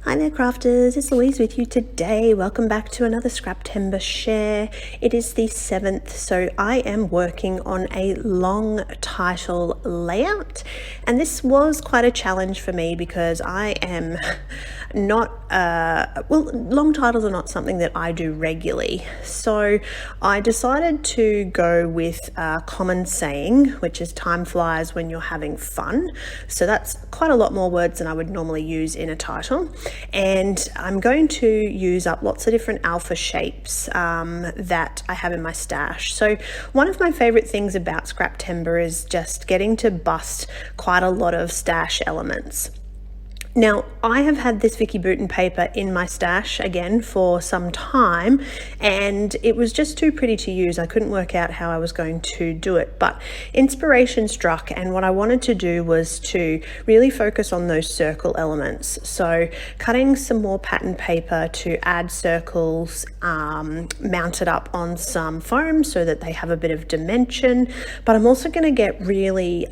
Hi there crafters, it's Louise with you today. Welcome back to another Scraptember share. It is the 7th, so I am working on a long title layout, and this was quite a challenge for me because I am not, long titles are not something that I do regularly. So I decided to go with a common saying, which is time flies when you're having fun. So that's quite a lot more words than I would normally use in a title. And I'm going to use up lots of different alpha shapes that I have in my stash. So one of my favorite things about Scraptember is just getting to bust quite a lot of stash elements. Now, I have had this Vicky Bouton paper in my stash again for some time, and it was just too pretty to use. I couldn't work out how I was going to do it, but inspiration struck, and what I wanted to do was to really focus on those circle elements. So cutting some more pattern paper to add circles mounted up on some foam so that they have a bit of dimension, but I'm also going to get really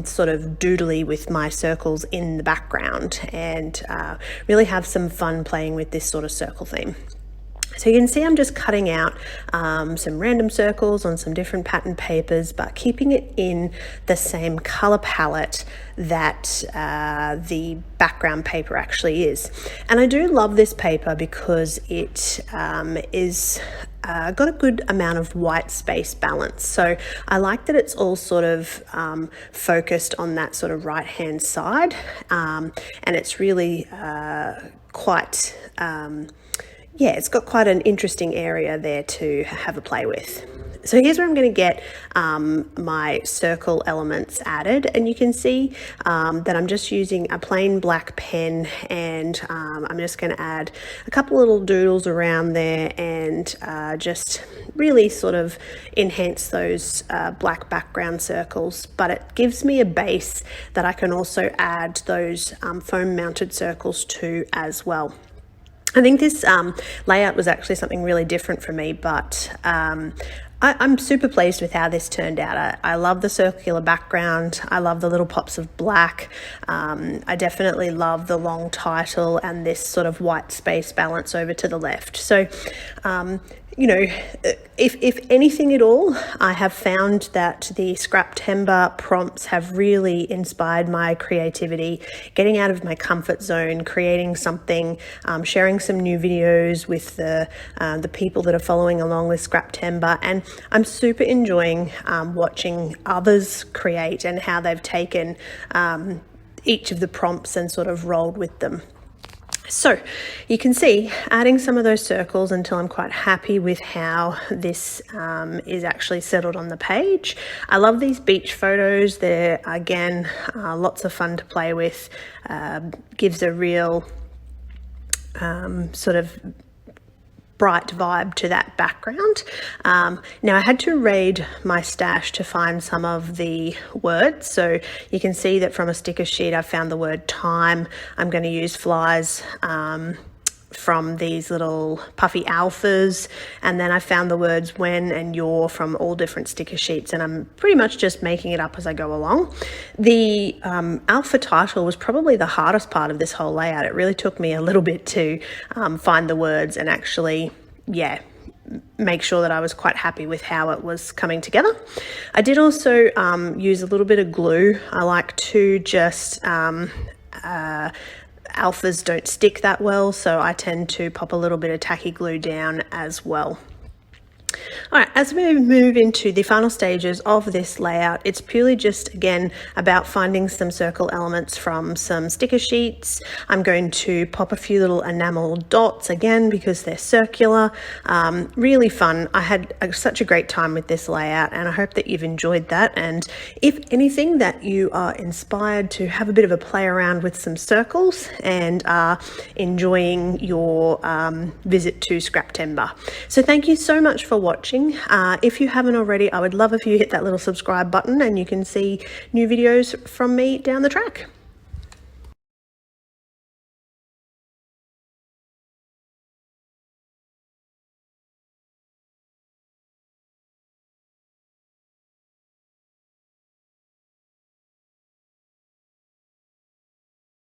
sort of doodly with my circles in the background and really have some fun playing with this sort of circle theme. So you can see I'm just cutting out some random circles on some different pattern papers, but keeping it in the same color palette that the background paper actually is. And I do love this paper because it is got a good amount of white space balance. So I like that it's all sort of focused on that sort of right hand side, and it's really quite yeah, it's got quite an interesting area there to have a play with. So here's where I'm going to get my circle elements added, and you can see that I'm just using a plain black pen, and I'm just going to add a couple little doodles around there and just really sort of enhance those black background circles, but it gives me a base that I can also add those foam mounted circles to as well. I think this layout was actually something really different for me, but I'm super pleased with how this turned out. I love the circular background. I love the little pops of black. I definitely love the long title and this sort of white space balance over to the left. So, you know, if anything at all, I have found that the Scraptember prompts have really inspired my creativity, getting out of my comfort zone, creating something, sharing some new videos with the people that are following along with Scraptember, and I'm super enjoying watching others create and how they've taken each of the prompts and sort of rolled with them. So you can see adding some of those circles until I'm quite happy with how this is actually settled on the page. I love these beach photos. They're, again, lots of fun to play with. Gives a real sort of bright vibe to that background. Now I had to raid my stash to find some of the words, so you can see that from a sticker sheet I found the word time. I'm going to use flies from these little puffy alphas, and then I found the words when and your from all different sticker sheets, and I'm pretty much just making it up as I go along. The alpha title was probably the hardest part of this whole layout. It really took me a little bit to find the words and actually, yeah, make sure that I was quite happy with how it was coming together. I did also use a little bit of glue. I like to just alphas don't stick that well, so I tend to pop a little bit of tacky glue down as well. All right, as we move into the final stages of this layout, it's purely just, again, about finding some circle elements from some sticker sheets. I'm going to pop a few little enamel dots, again, because they're circular. Really fun. I had such a great time with this layout, and I hope that you've enjoyed that. And if anything, that you are inspired to have a bit of a play around with some circles and are enjoying your visit to Scraptember. So thank you so much for watching. If you haven't already, I would love if you hit that little subscribe button and you can see new videos from me down the track.